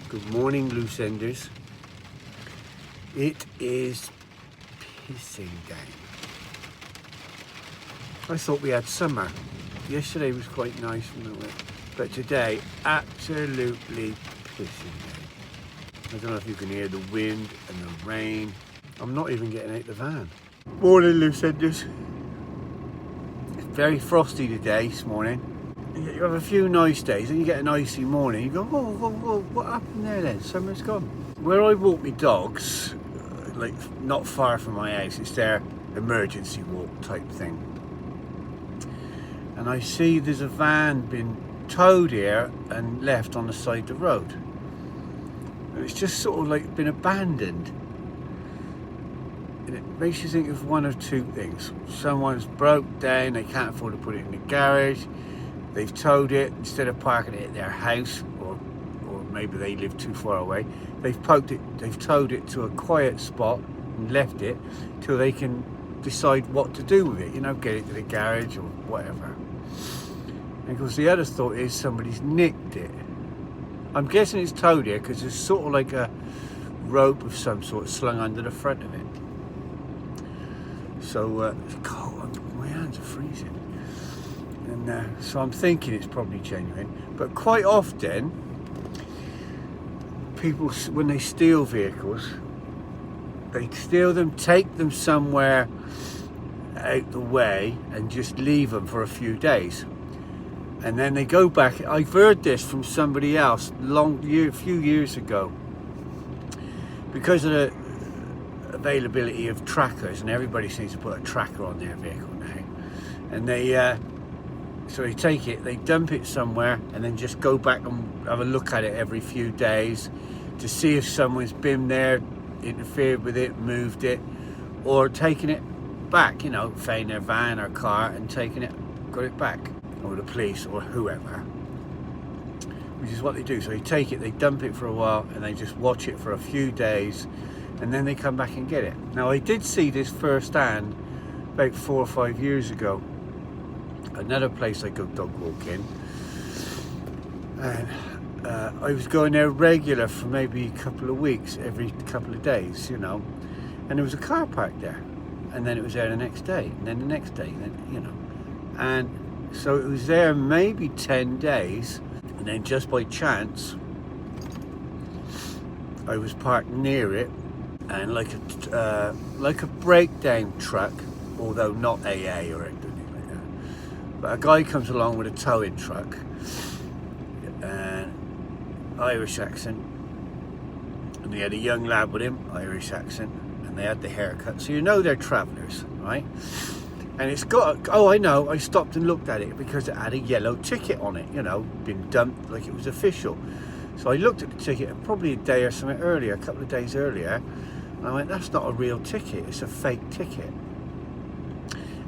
Good morning, loose enders. It is pissing down. I thought we had summer. Yesterday was quite nice, but today, absolutely pissing down. I don't know if you can hear the wind and the rain. I'm not even getting out the van. Morning, loose enders. It's very frosty today, this morning. You have a few nice days and you get an icy morning. You go, whoa, what happened there then? Summer's gone. Where I walk my dogs, like not far from my house, it's their emergency walk type thing. And I see there's a van been towed here and left on the side of the road. And it's just sort of like been abandoned. And it makes you think of one of two things. Someone's broke down, they can't afford to put it in the garage. They've towed it instead of parking it at their house, or maybe they live too far away. They've towed it to a quiet spot and left it till they can decide what to do with it. You know, get it to the garage or whatever. And of course, the other thought is somebody's nicked it. I'm guessing it's towed here because there's sort of like a rope of some sort slung under the front of it. So it's cold. My hands are freezing. And so I'm thinking it's probably genuine, but quite often people, when they steal vehicles, they steal them, take them somewhere out the way and just leave them for a few days, and then they go back. I've heard this from somebody else a few years ago, because of the availability of trackers, and everybody seems to put a tracker on their vehicle now, and so they take it, they dump it somewhere, and then just go back and have a look at it every few days to see if someone's been there, interfered with it, moved it, or taken it back, you know, found their van or car and taken it, got it back, or the police or whoever, which is what they do. So they take it, they dump it for a while, and they just watch it for a few days, and then they come back and get it. Now, I did see this firsthand about 4 or 5 years ago. Another place I go dog walking, and I was going there regular for maybe a couple of weeks, every couple of days, you know, and there was a car parked there, and then it was there the next day, and then the next day, and then, you know, and so it was there maybe 10 days, and then just by chance I was parked near it, and like a breakdown truck, although not AA or anything. But a guy comes along with a towing truck, Irish accent, and he had a young lad with him, Irish accent, and they had the haircut, so you know they're travellers, right? And it's got, I know, I stopped and looked at it because it had a yellow ticket on it, you know, been dumped like it was official. So I looked at the ticket probably a day or something earlier, a couple of days earlier, and I went, that's not a real ticket, it's a fake ticket.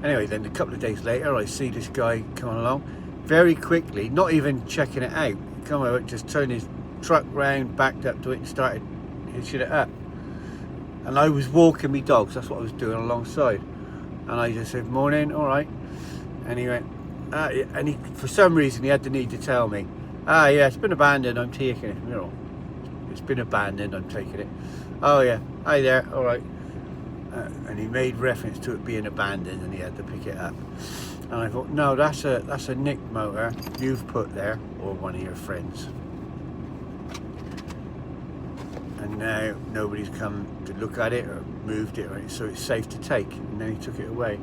Anyway, then a couple of days later, I see this guy coming along very quickly, not even checking it out. He come over, just turned his truck round, backed up to it, and started hitching it up. And I was walking my dogs, that's what I was doing alongside. And I just said, morning, all right. And he went, and he, for some reason, he had the need to tell me, yeah, it's been abandoned, I'm taking it. You know, it's been abandoned, I'm taking it. Oh yeah, hi there, all right. And he made reference to it being abandoned, and he had to pick it up. And I thought, no, that's a nicked motor you've put there, or one of your friends. And now nobody's come to look at it or moved it, so it's safe to take. And then he took it away.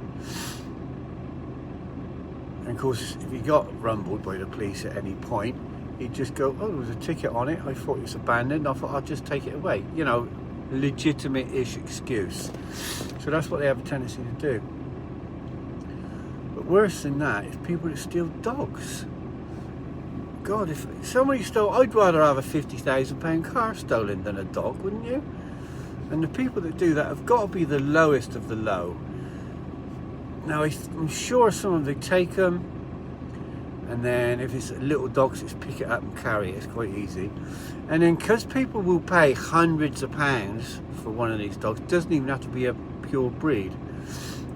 And of course, if he got rumbled by the police at any point, he'd just go, oh, there was a ticket on it, I thought it was abandoned, I thought I'll just take it away. You know, legitimate-ish excuse. So that's what they have a tendency to do. But worse than that is people that steal dogs. God, if somebody stole, I'd rather have a £50,000 car stolen than a dog, wouldn't you? And the people that do that have got to be the lowest of the low. Now, I'm sure some of them, they take them, and then if it's a little dog, just pick it up and carry it. It's quite easy. And then because people will pay hundreds of pounds for one of these dogs, it doesn't even have to be a pure breed,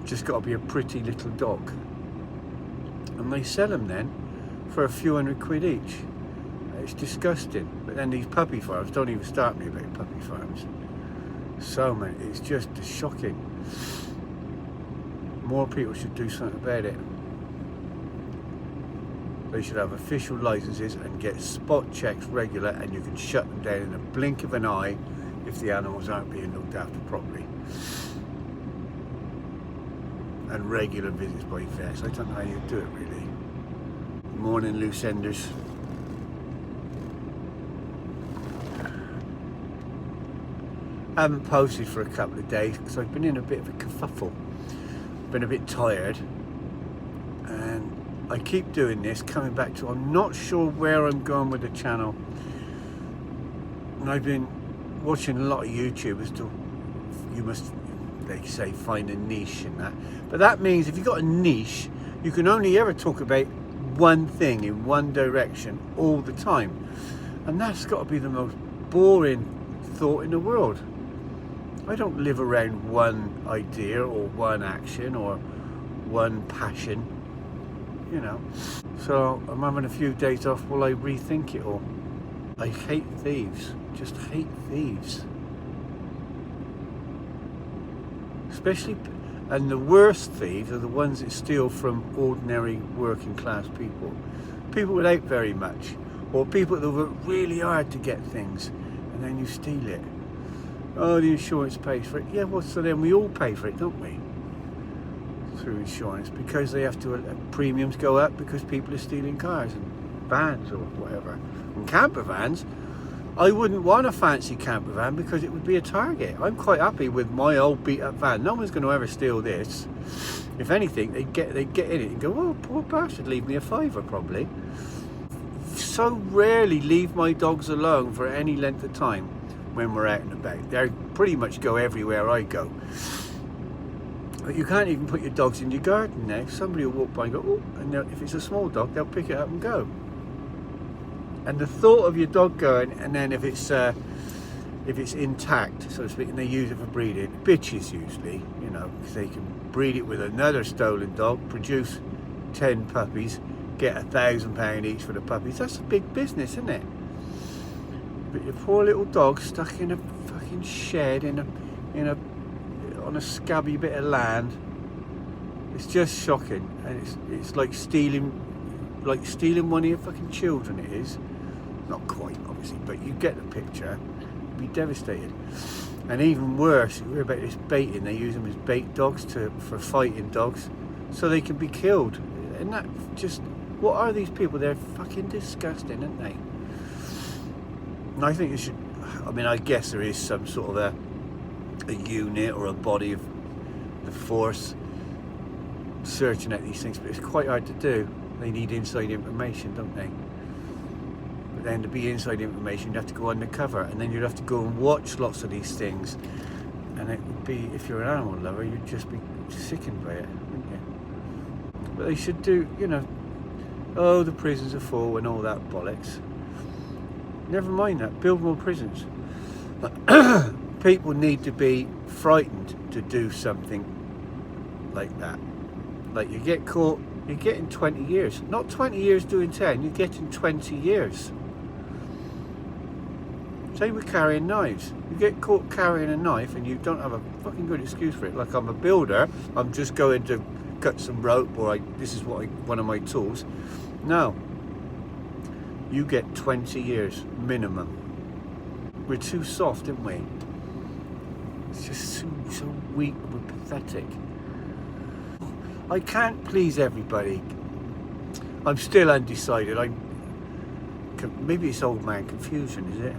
just got to be a pretty little dog, and they sell them then for a few £100 each. It's disgusting. But then these puppy farms, don't even start me about puppy farms. So many, it's just shocking. More people should do something about it. They should have official licenses and get spot checks regular, and you can shut them down in a blink of an eye if the animals aren't being looked after properly. And regular visits by vets. I don't know how you do it really. Morning, loose enders. I haven't posted for a couple of days because I've been in a bit of a kerfuffle. Been a bit tired, and I keep doing this, coming back to, I'm not sure where I'm going with the channel. And I've been watching a lot of YouTubers to, you must, they say, find a niche in that. But that means if you've got a niche, you can only ever talk about one thing in one direction all the time. And that's got to be the most boring thought in the world. I don't live around one idea or one action or one passion, you know. So I'm having a few days off while I rethink it all. I hate thieves, just hate thieves. Especially, and the worst thieves are the ones that steal from ordinary working class people. People without very much, or people that work really hard to get things, and then you steal it. Oh, the insurance pays for it. Yeah, well, so then we all pay for it, don't we? Through insurance, because they have to, premiums go up because people are stealing cars and vans or whatever. And camper vans, I wouldn't want a fancy camper van because it would be a target. I'm quite happy with my old beat up van. No one's going to ever steal this. If anything, they get in it and go, oh, poor bastard, leave me a fiver probably. So rarely leave my dogs alone for any length of time when we're out and about. They pretty much go everywhere I go. But you can't even put your dogs in your garden now. Somebody will walk by and go, oh, and if it's a small dog, they'll pick it up and go. And the thought of your dog going, and then if it's intact, so to speak, and they use it for breeding, bitches usually, you know, because they can breed it with another stolen dog, produce 10 puppies, get £1,000 each for the puppies. That's a big business, isn't it? But your poor little dog stuck in a fucking shed on a scabby bit of land. It's just shocking, and it's like stealing one of your fucking children. It is not quite, obviously, but you get the picture. You'd be devastated. And even worse, you hear about this baiting. They use them as bait dogs for fighting dogs, so they can be killed. And that just, what are these people? They're fucking disgusting, aren't they? And I think it should, I mean, I guess there is some sort of a unit or a body of the force searching at these things, but it's quite hard to do. They need inside information, don't they? But then to be inside information, you'd have to go undercover, and then you'd have to go and watch lots of these things. And it would be, if you're an animal lover, you'd just be sickened by it, wouldn't you? But they should do, you know, oh, the prisons are full and all that bollocks. Never mind that, build more prisons. People need to be frightened to do something like that. Like, you get caught, you're getting 20 years. Not 20 years doing 10, you're getting 20 years. Same with carrying knives. You get caught carrying a knife and you don't have a fucking good excuse for it. Like, I'm a builder, I'm just going to cut some rope, or this is one of my tools. No. You get 20 years minimum. We're too soft, aren't we? It's just so weak, we're pathetic. I can't please everybody. I'm still undecided. Maybe it's old man confusion, is it?